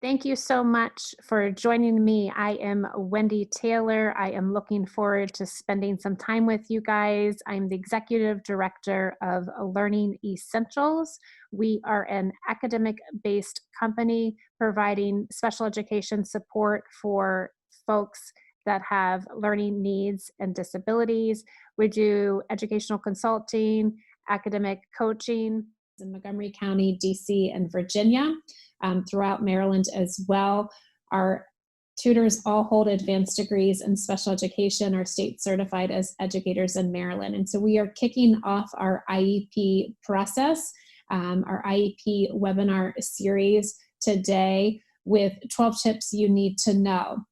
Thank you so much for joining me. I am Wendy Taylor. I am looking forward to spending some time with you guys. I'm the executive director of Learning Essentials. We are an academic based company providing special education support for folks that have learning needs and disabilities. We do educational consulting, academic coaching in Montgomery County, DC, and Virginia, throughout Maryland as well. Our tutors all hold advanced degrees in special education, are state certified as educators in Maryland. And so we are kicking off our IEP process, our IEP webinar series today with 12 tips you need to know.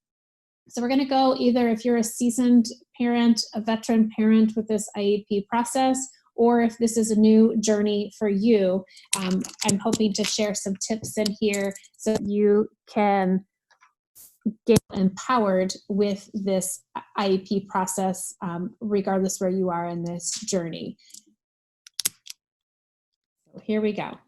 So we're going to go either if you're a seasoned parent, a veteran parent with this IEP process, or if this is a new journey for you. I'm hoping to share some tips in here so you can get empowered with this IEP process, regardless where you are in this journey. So here we go.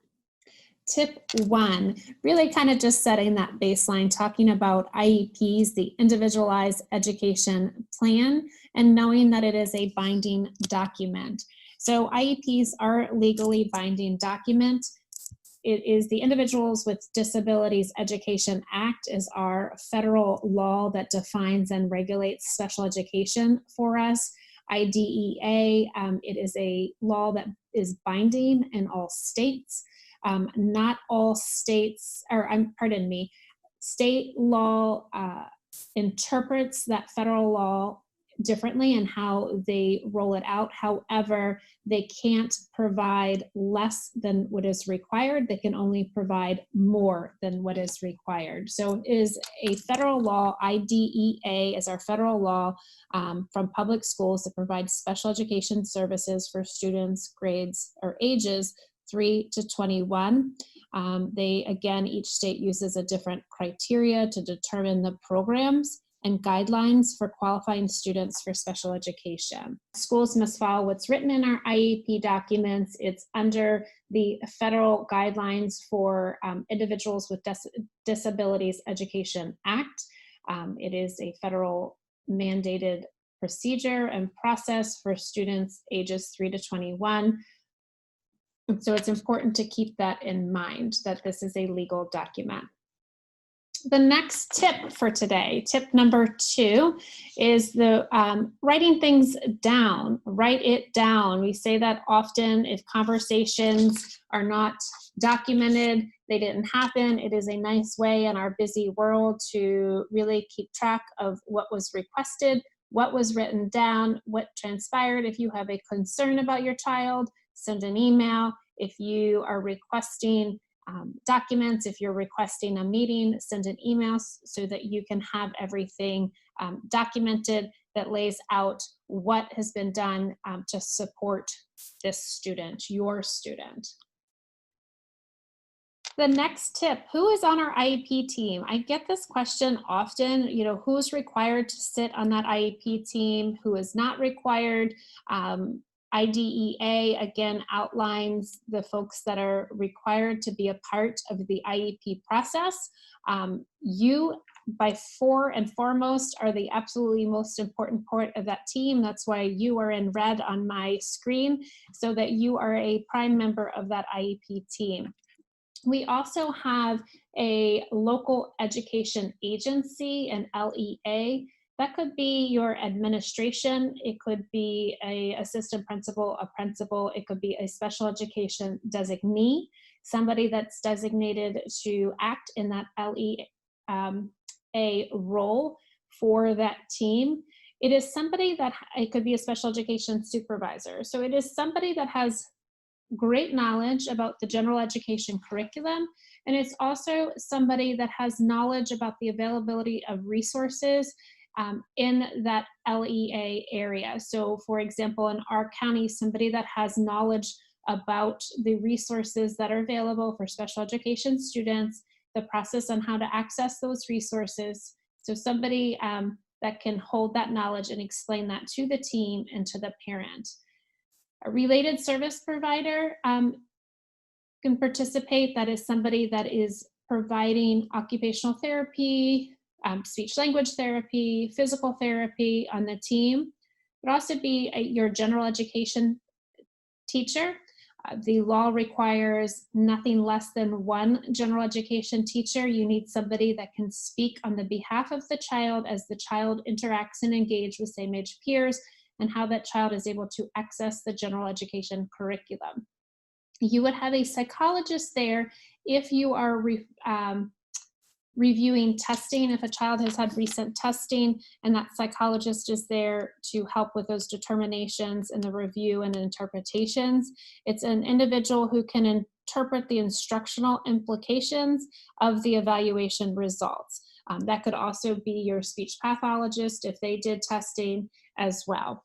Tip 1, really kind of just setting that baseline, talking about IEPs, the Individualized Education Plan, and knowing that it is a binding document. So IEPs are legally binding document. It is the Individuals with Disabilities Education Act is our federal law that defines and regulates special education for us. IDEA, it is a law that is binding in all states. Not all states, pardon me, state law interprets that federal law differently in how they roll it out. However, they can't provide less than what is required. They can only provide more than what is required. So it is a federal law. IDEA is our federal law from public schools that provides special education services for students grades or ages 3 to 21. They, again, each state uses a different criteria to determine the programs and guidelines for qualifying students for special education. Schools must follow what's written in our IEP documents. It's under the federal guidelines for Individuals with Disabilities Education Act. It is a federal mandated procedure and process for students ages 3 to 21. So it's important to keep that in mind, that this is a legal document. The next tip for today, tip number 2, is the writing things down. Write it down. We say that often if conversations are not documented, they didn't happen. It is a nice way in our busy world to really keep track of what was requested, what was written down, what transpired. If you have a concern about your child, send an email. If you are requesting documents, if you're requesting a meeting, send an email so that you can have everything documented that lays out what has been done to support this student, your student. The next tip, who is on our IEP team? I get this question often, who's required to sit on that IEP team, who is not required. IDEA, again, outlines the folks that are required to be a part of the IEP process. You, by far and foremost, are the absolutely most important part of that team. That's why you are in red on my screen, so that you are a prime member of that IEP team. We also have a local education agency, an LEA. That could be your administration. It could be an assistant principal, a principal. It could be a special education designee, somebody that's designated to act in that LEA role for that team. It is somebody that, it could be a special education supervisor. So it is somebody that has great knowledge about the general education curriculum, and it's also somebody that has knowledge about the availability of resources in that LEA area. So for example, in our county, somebody that has knowledge about the resources that are available for special education students, the process on how to access those resources. So somebody that can hold that knowledge and explain that to the team and to the parent. A related service provider can participate. That is somebody that is providing occupational therapy, speech language therapy, physical therapy on the team. It would also be your general education teacher. The law requires nothing less than one general education teacher. You need somebody that can speak on the behalf of the child as the child interacts and engages with same age peers, and how that child is able to access the general education curriculum. You would have a psychologist there if you are reviewing testing, if a child has had recent testing, and that psychologist is there to help with those determinations and the review and interpretations. It's an individual who can interpret the instructional implications of the evaluation results. That could also be your speech pathologist if they did testing as well.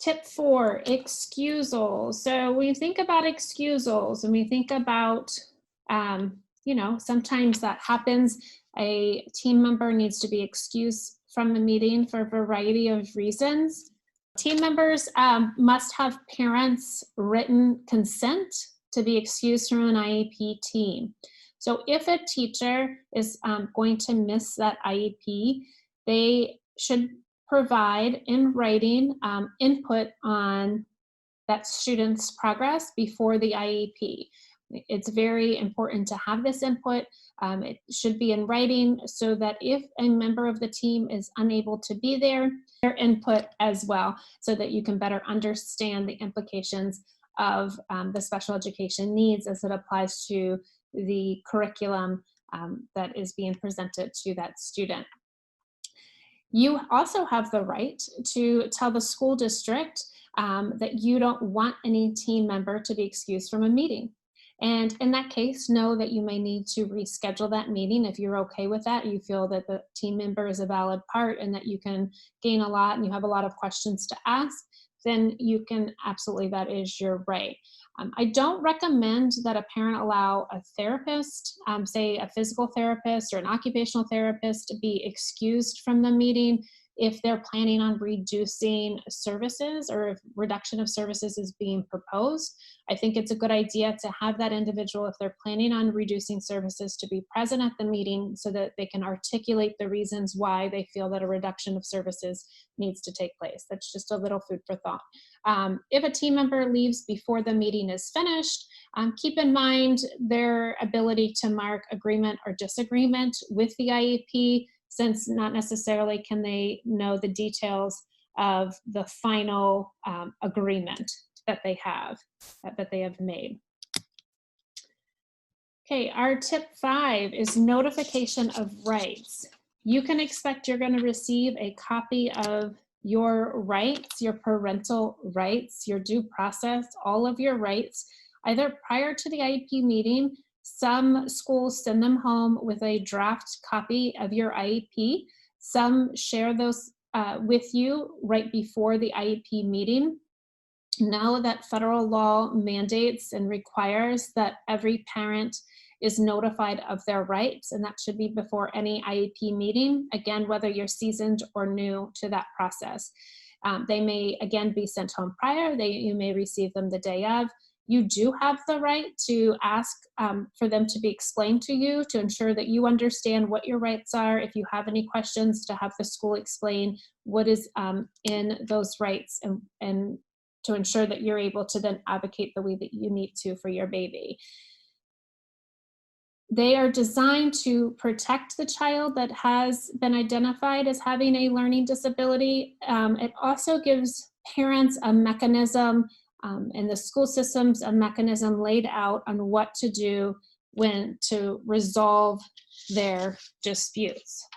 Tip 4, excusal. So when you think about excusals and we think about, sometimes that happens, a team member needs to be excused from the meeting for a variety of reasons. Team members must have parents' written consent to be excused from an IEP team. So if a teacher is going to miss that IEP, they should provide in writing input on that student's progress before the IEP. It's very important to have this input. It should be in writing so that if a member of the team is unable to be there, their input as well, so that you can better understand the implications of the special education needs as it applies to the curriculum that is being presented to that student. You also have the right to tell the school district that you don't want any team member to be excused from a meeting. And in that case, know that you may need to reschedule that meeting if you're okay with that. You feel that the team member is a valid part and that you can gain a lot and you have a lot of questions to ask, then you can absolutely, that is your right. I don't recommend that a parent allow a therapist, say a physical therapist or an occupational therapist, to be excused from the meeting if they're planning on reducing services or if reduction of services is being proposed. I think it's a good idea to have that individual, if they're planning on reducing services, to be present at the meeting so that they can articulate the reasons why they feel that a reduction of services needs to take place. That's just a little food for thought. If a team member leaves before the meeting is finished, keep in mind their ability to mark agreement or disagreement with the IEP, since not necessarily can they know the details of the final agreement that they have made. Okay, our tip 5 is notification of rights. You can expect you're going to receive a copy of your rights, your parental rights, your due process, all of your rights, either prior to the IEP meeting. Some schools send them home with a draft copy of your IEP. Some share those with you right before the IEP meeting. Know that federal law mandates and requires that every parent is notified of their rights, and that should be before any IEP meeting, again, whether you're seasoned or new to that process. They may, again, be sent home prior. You may receive them the day of. You do have the right to ask for them to be explained to you, to ensure that you understand what your rights are. If you have any questions, to have the school explain what is in those rights, and to ensure that you're able to then advocate the way that you need to for your baby. They are designed to protect the child that has been identified as having a learning disability. It also gives parents a mechanism, and the school systems a mechanism laid out on what to do when to resolve their disputes.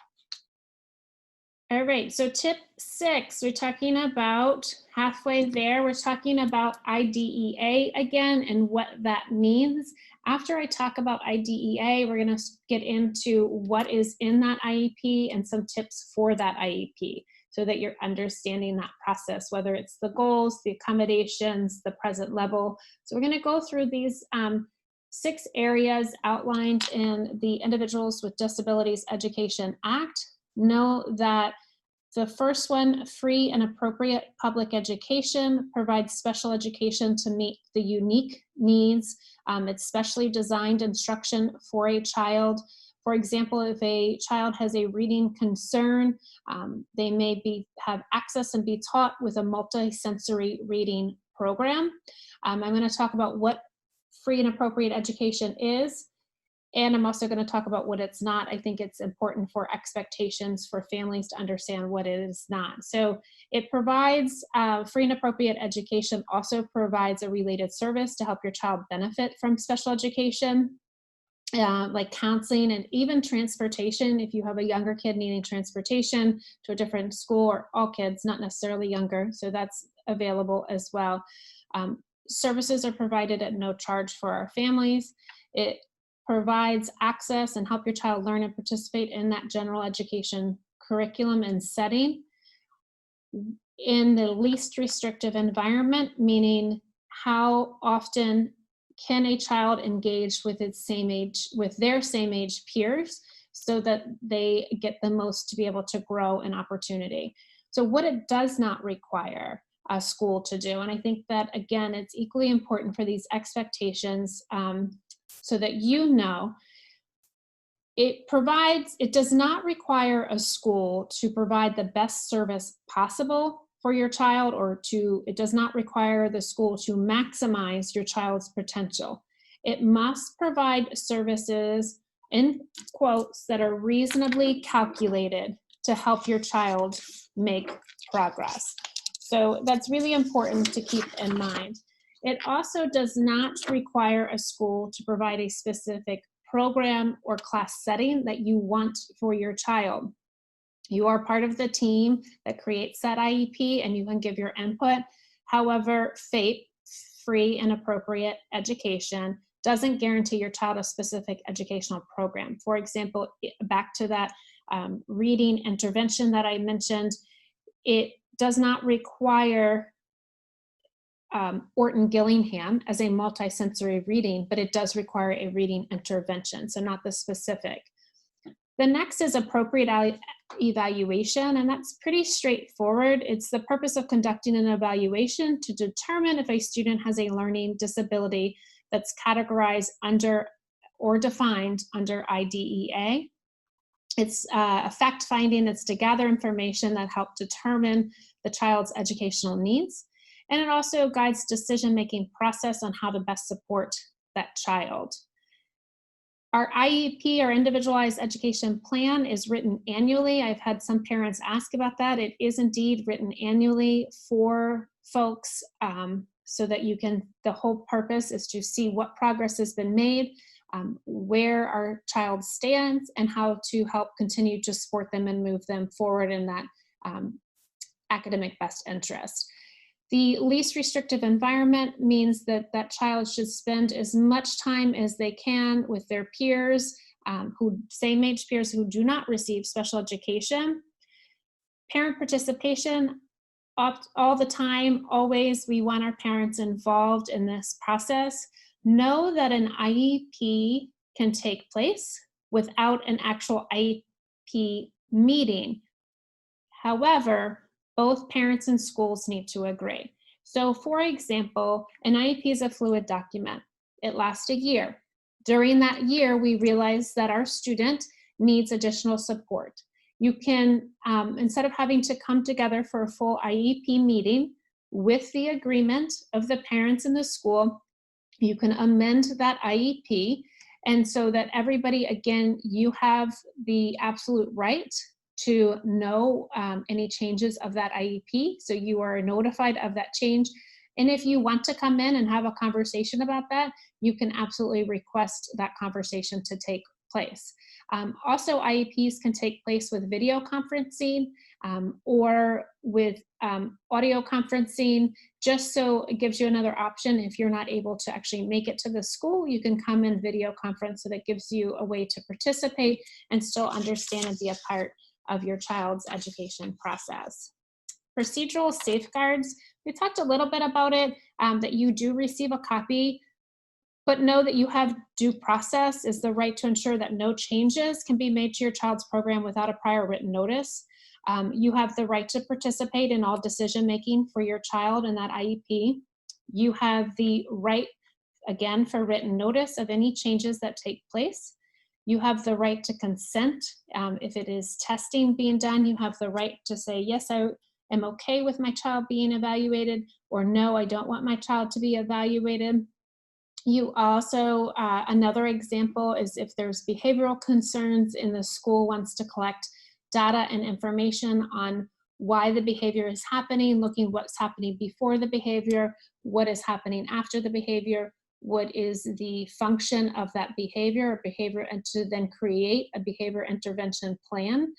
All right, so tip 6, we're talking about halfway there, we're talking about IDEA again and what that means. After I talk about IDEA, we're going to get into what is in that IEP and some tips for that IEP, so that you're understanding that process, whether it's the goals, the accommodations, the present level. So we're going to go through these 6 areas outlined in the Individuals with Disabilities Education Act. Know that The first one, free and appropriate public education, provides special education to meet the unique needs. It's specially designed instruction for a child. For example, if a child has a reading concern, they may have access and be taught with a multisensory reading program. I'm going to talk about what free and appropriate education is, and I'm also going to talk about what it's not. I think it's important for expectations for families to understand what it is not. So it provides free and appropriate education, also provides a related service to help your child benefit from special education, like counseling and even transportation. If you have a younger kid needing transportation to a different school, or all kids, not necessarily younger, so that's available as well. Services are provided at no charge for our families. It provides access and help your child learn and participate in that general education curriculum and setting in the least restrictive environment, meaning how often can a child engage with their same age peers so that they get the most to be able to grow an opportunity. So what it does not require a school to do, and I think that, again, it's equally important for these expectations, so that you know, it does not require a school to provide the best service possible for your child, it does not require the school to maximize your child's potential. It must provide services, in quotes, that are reasonably calculated to help your child make progress. So that's really important to keep in mind. It also does not require a school to provide a specific program or class setting that you want for your child. You are part of the team that creates that IEP and you can give your input. However, FAPE, free and appropriate education, doesn't guarantee your child a specific educational program. For example, back to that reading intervention that I mentioned, it does not require Orton Gillingham as a multisensory reading, but it does require a reading intervention, so not the specific. The next is appropriate evaluation, and that's pretty straightforward. It's the purpose of conducting an evaluation to determine if a student has a learning disability that's categorized under or defined under IDEA. It's a fact finding that's to gather information that help determine the child's educational needs. And it also guides decision-making process on how to best support that child. Our IEP, our Individualized Education Plan, is written annually. I've had some parents ask about that. It is indeed written annually for folks so that the whole purpose is to see what progress has been made, where our child stands, and how to help continue to support them and move them forward in that academic best interest. The least restrictive environment means that that child should spend as much time as they can with their peers, same age peers who do not receive special education. Parent participation, all the time, always, we want our parents involved in this process. Know that an IEP can take place without an actual IEP meeting. However, both parents and schools need to agree. So for example, an IEP is a fluid document. It lasts a year. During that year, we realize that our student needs additional support. You can, instead of having to come together for a full IEP meeting with the agreement of the parents in the school, you can amend that IEP, and so that everybody, again, you have the absolute right to know any changes of that IEP, so you are notified of that change. And if you want to come in and have a conversation about that, you can absolutely request that conversation to take place. Also, IEPs can take place with video conferencing or with audio conferencing, just so it gives you another option. If you're not able to actually make it to the school, you can come in video conference, so that gives you a way to participate and still understand and be a part of your child's education process. Procedural safeguards, we talked a little bit about it, that you do receive a copy, but know that you have due process is the right to ensure that no changes can be made to your child's program without a prior written notice. You have the right to participate in all decision-making for your child in that IEP. You have the right, again, for written notice of any changes that take place. You have the right to consent. If it is testing being done, you have the right to say, yes, I am okay with my child being evaluated, or no, I don't want my child to be evaluated. You also, another example is if there's behavioral concerns and the school wants to collect data and information on why the behavior is happening, looking what's happening before the behavior, what is happening after the behavior, what is the function of that behavior, and to then create a behavior intervention plan.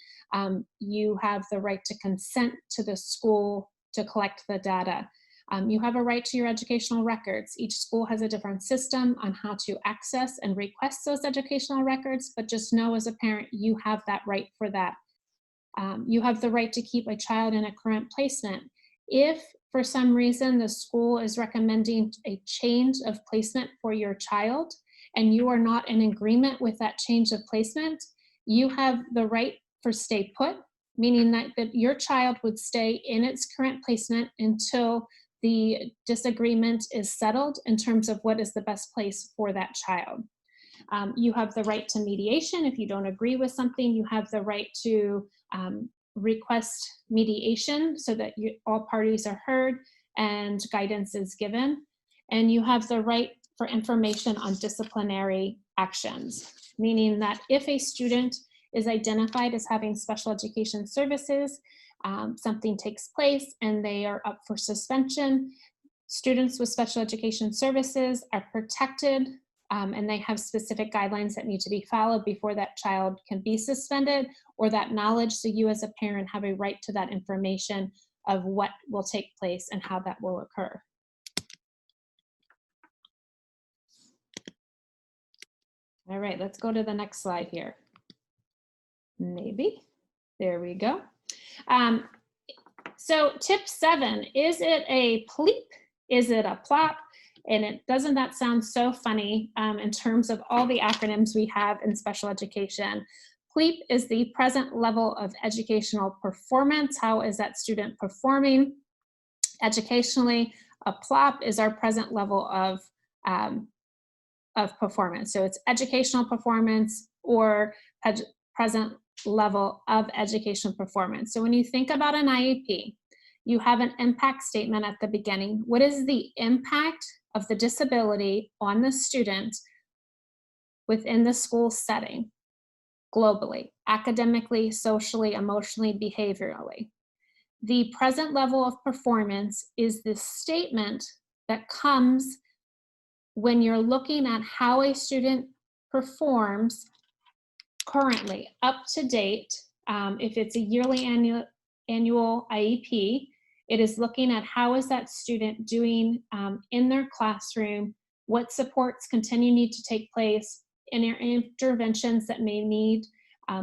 You have the right to consent to the school to collect the data. You have a right to your educational records. Each school has a different system on how to access and request those educational records, but just know as a parent, you have that right for that. You have the right to keep a child in a current placement. If for some reason the school is recommending a change of placement for your child and you are not in agreement with that change of placement, you have the right for stay put, meaning that your child would stay in its current placement until the disagreement is settled in terms of what is the best place for that child. You have the right to mediation. If you don't agree with something, you have the right to request mediation so that all parties are heard and guidance is given. And you have the right for information on disciplinary actions, meaning that if a student is identified as having special education services, something takes place and they are up for suspension, students with special education services are protected, and they have specific guidelines that need to be followed before that child can be suspended, or that knowledge. So you as a parent have a right to that information of what will take place and how that will occur. All right, let's go to the next slide here. Maybe. There we go. So tip 7, is it a PLEEP? Is it a plop? And doesn't that sound so funny in terms of all the acronyms we have in special education? PLEEP is the present level of educational performance. How is that student performing educationally? A plop is our present level of performance. So it's educational performance or present level of educational performance. So when you think about an IEP, you have an impact statement at the beginning. What is the impact of the disability on the student within the school setting, globally, academically, socially, emotionally, behaviorally? The present level of performance is the statement that comes when you're looking at how a student performs currently, up to date. If it's a yearly annual IEP, it is looking at how is that student doing in their classroom, what supports need to take place, and interventions that may need.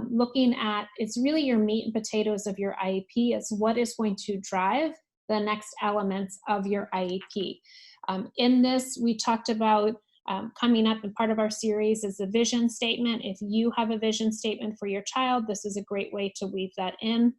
Looking at, it's really your meat and potatoes of your IEP, is what is going to drive the next elements of your IEP. In this, we talked about coming up, and part of our series is the vision statement. If you have a vision statement for your child, this is a great way to weave that in.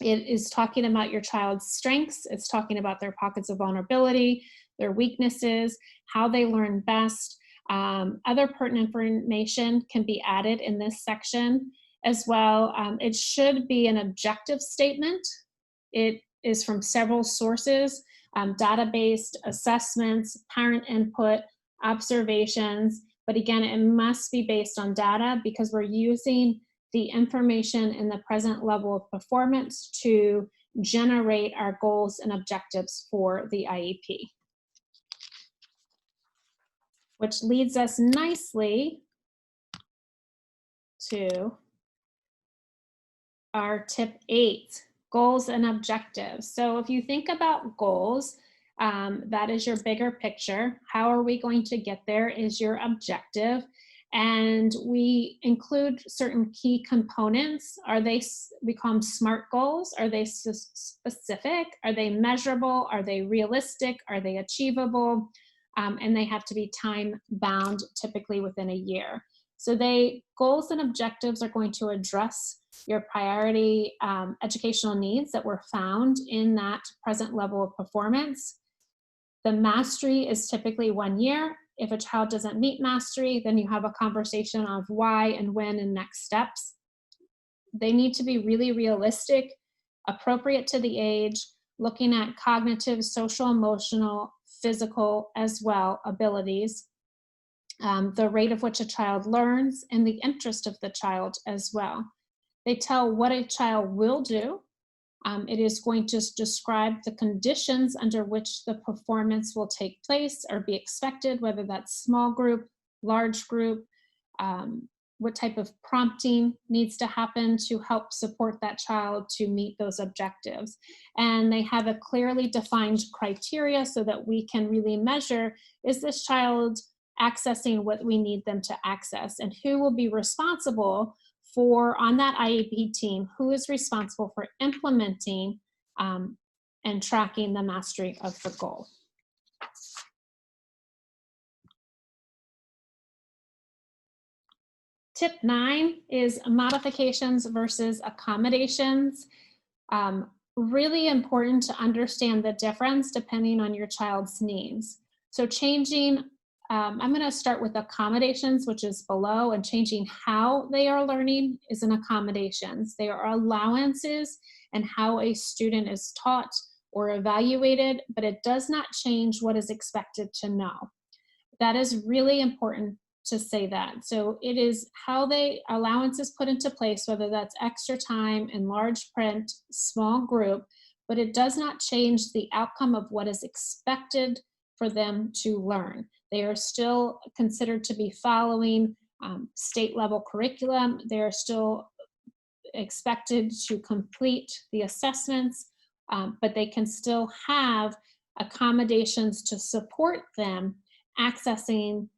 It is talking about your child's strengths. It's talking about their pockets of vulnerability, their weaknesses, how they learn best. Other pertinent information can be added in this section as well. It should be an objective statement. It is from several sources, data-based assessments, parent input, observations, but again, it must be based on data because we're using the information in the present level of performance to generate our goals and objectives for the IEP. Which leads us nicely to our tip 8, goals and objectives. So if you think about goals, that is your bigger picture. How are we going to get there is your objective. And we include certain key components. Are they, we call them SMART goals? Are they specific? Are they measurable? Are they realistic? Are they achievable? And they have to be time bound, typically within a year. So goals and objectives are going to address your priority educational needs that were found in that present level of performance. The mastery is typically 1 year. If a child doesn't meet mastery, then you have a conversation of why and when and next steps. They need to be really realistic, appropriate to the age, looking at cognitive, social, emotional, physical as well abilities, the rate of which a child learns, and the interest of the child as well. They tell what a child will do. It is going to describe the conditions under which the performance will take place or be expected, whether that's small group, large group, what type of prompting needs to happen to help support that child to meet those objectives. And they have a clearly defined criteria so that we can really measure, is this child accessing what we need them to access, and who will be responsible for, on that IEP team, who is responsible for implementing and tracking the mastery of the goal. Tip 9 is modifications versus accommodations. Really important to understand the difference depending on your child's needs. So changing, I'm going to start with accommodations, which is below, and changing how they are learning is an accommodations. They are allowances and how a student is taught or evaluated, but it does not change what is expected to know. That is really important to say that. So it is how allowances put into place, whether that's extra time in large print, small group, but it does not change the outcome of what is expected for them to learn. They are still considered to be following state level curriculum. They are still expected to complete the assessments, but they can still have accommodations to support them accessing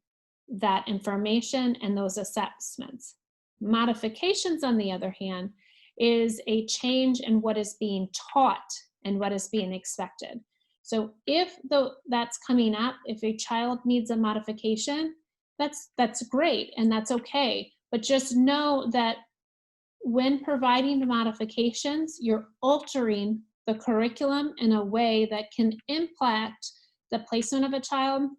that information and those assessments. Modifications, on the other hand, is a change in what is being taught and what is being expected. So if that's coming up, if a child needs a modification, that's great and that's okay. But just know that when providing modifications, you're altering the curriculum in a way that can impact the placement of a child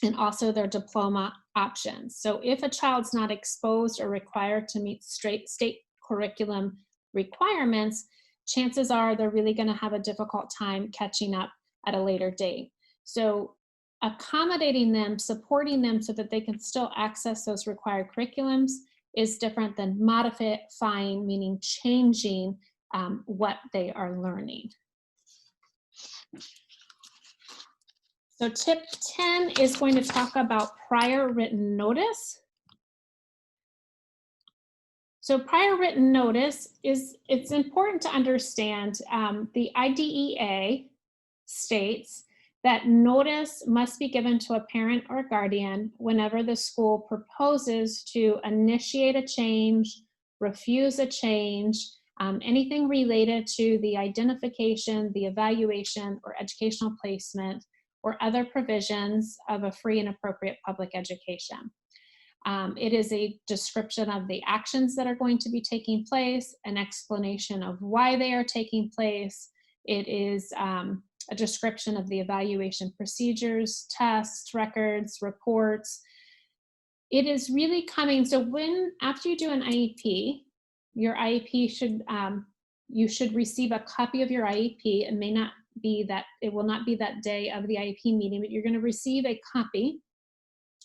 and also their diploma options. So if a child's not exposed or required to meet state curriculum requirements, chances are they're really going to have a difficult time catching up at a later date. So accommodating them, supporting them so that they can still access those required curriculums is different than modifying, meaning changing what they are learning. So tip 10 is going to talk about prior written notice. So prior written notice it's important to understand the IDEA states that notice must be given to a parent or guardian whenever the school proposes to initiate a change, refuse a change, anything related to the identification, the evaluation, or educational placement, or other provisions of a free and appropriate public education. It is a description of the actions that are going to be taking place, an explanation of why they are taking place. It is a description of the evaluation procedures, tests, records, reports. It is really coming, so after you do an IEP, your IEP you should receive a copy of your IEP. It may not be that, it will not be that day of the IEP meeting, but you're going to receive a copy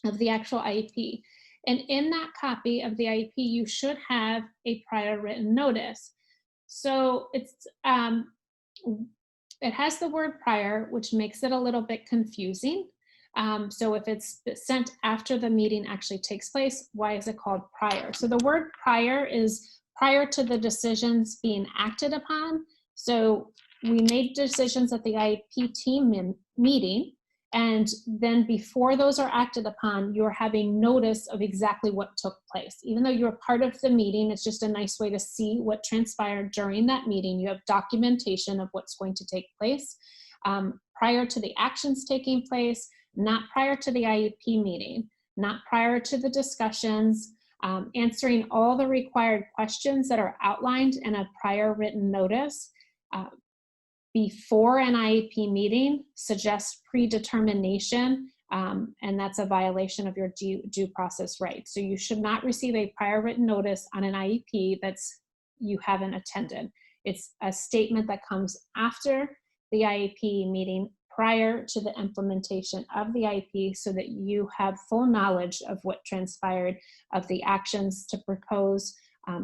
of the actual IEP. And in that copy of the IEP, you should have a prior written notice. So it has the word prior, which makes it a little bit confusing. So if it's sent after the meeting actually takes place, why is it called prior? So the word prior is prior to the decisions being acted upon. So we made decisions at the IEP team meeting, and then before those are acted upon, you're having notice of exactly what took place. Even though you're part of the meeting, it's just a nice way to see what transpired during that meeting. You have documentation of what's going to take place prior to the actions taking place, not prior to the IEP meeting, not prior to the discussions, answering all the required questions that are outlined in a prior written notice. Before an IEP meeting suggests predetermination, and that's a violation of your due process rights. So you should not receive a prior written notice on an IEP that's you haven't attended. It's a statement that comes after the IEP meeting prior to the implementation of the IEP so that you have full knowledge of what transpired, of the actions to propose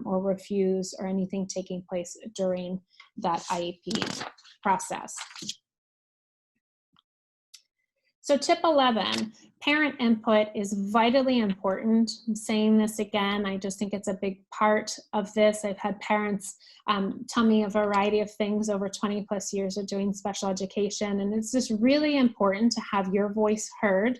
or refuse or anything taking place during that IEP process. So tip 11, parent input is vitally important. I'm saying this again, I just think it's a big part of this. I've had parents tell me a variety of things over 20 plus years of doing special education, and it's just really important to have your voice heard.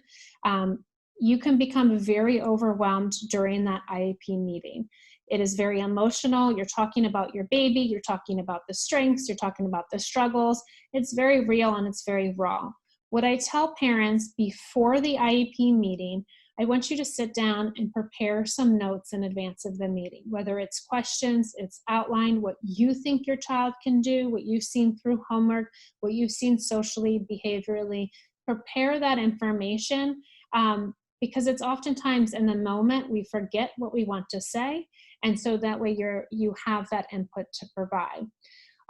You can become very overwhelmed during that IEP meeting. It is very emotional. You're talking about your baby, you're talking about the strengths, you're talking about the struggles. It's very real and it's very raw. What I tell parents before the IEP meeting, I want you to sit down and prepare some notes in advance of the meeting, whether it's questions, it's outlined what you think your child can do, what you've seen through homework, what you've seen socially, behaviorally. Prepare that information because it's oftentimes in the moment we forget what we want to say. And so that way you have that input to provide.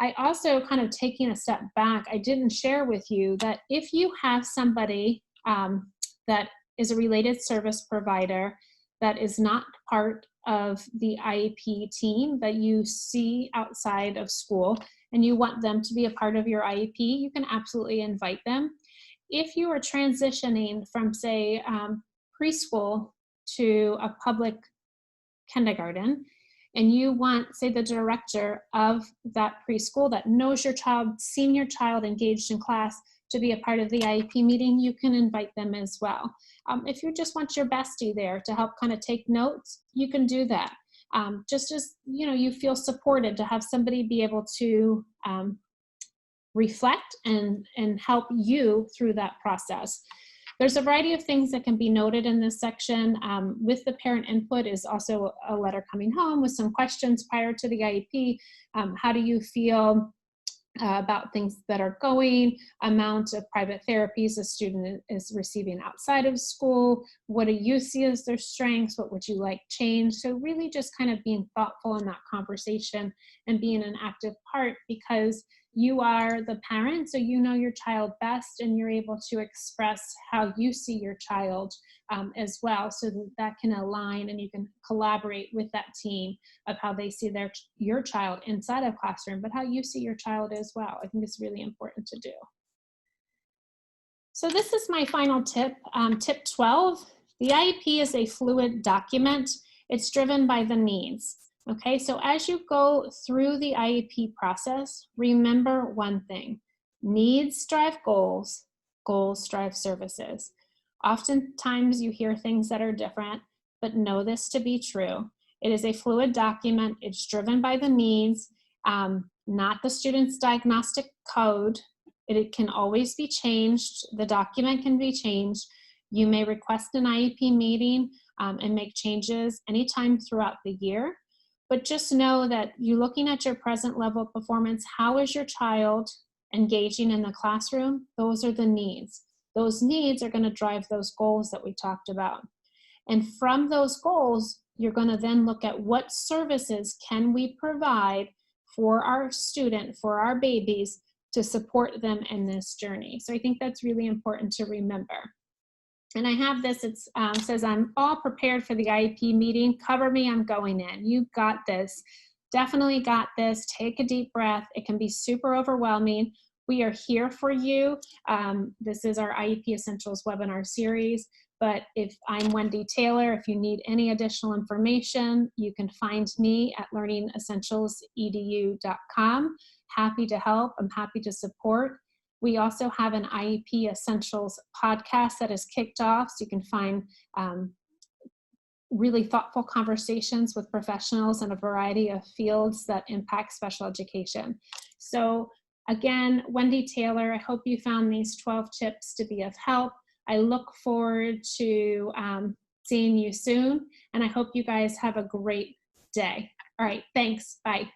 I also, kind of taking a step back, I didn't share with you that if you have somebody that is a related service provider that is not part of the IEP team that you see outside of school and you want them to be a part of your IEP, you can absolutely invite them. If you are transitioning from, say, preschool to a public kindergarten, and you want, say, the director of that preschool that knows your child, seen your child engaged in class to be a part of the IEP meeting, you can invite them as well. If you just want your bestie there to help kind of take notes, you can do that. Just as you feel supported to have somebody be able to reflect and help you through that process. There's a variety of things that can be noted in this section. With the parent input is also a letter coming home with some questions prior to the IEP. How do you feel about things that are going, amount of private therapies a student is receiving outside of school? What do you see as their strengths? What would you like change? So really just kind of being thoughtful in that conversation and being an active part, because you are the parent, so you know your child best and you're able to express how you see your child as well, so that can align and you can collaborate with that team of how they see your child inside of classroom, but how you see your child as well. I think it's really important to do. So this is my final tip, tip 12. The IEP is a fluid document. It's driven by the needs. Okay, so as you go through the IEP process, remember one thing: needs drive goals, goals drive services. Oftentimes you hear things that are different, but know this to be true. It is a fluid document. It's driven by the needs, not the student's diagnostic code. It can always be changed. The document can be changed. You may request an IEP meeting and make changes anytime throughout the year. But just know that you're looking at your present level of performance. How is your child engaging in the classroom? Those are the needs. Those needs are going to drive those goals that we talked about. And from those goals, you're going to then look at what services can we provide for our student, for our babies, to support them in this journey. So I think that's really important to remember. And I have this, it says, I'm all prepared for the IEP meeting. Cover me, I'm going in. You got this. Definitely got this. Take a deep breath. It can be super overwhelming. We are here for you. This is our IEP Essentials webinar series. But if I'm Wendy Taylor, if you need any additional information, you can find me at learningessentialsedu.com. Happy to help. I'm happy to support. We also have an IEP Essentials podcast that is kicked off, so you can find really thoughtful conversations with professionals in a variety of fields that impact special education. So again, Wendy Taylor, I hope you found these 12 tips to be of help. I look forward to seeing you soon, and I hope you guys have a great day. All right, thanks. Bye.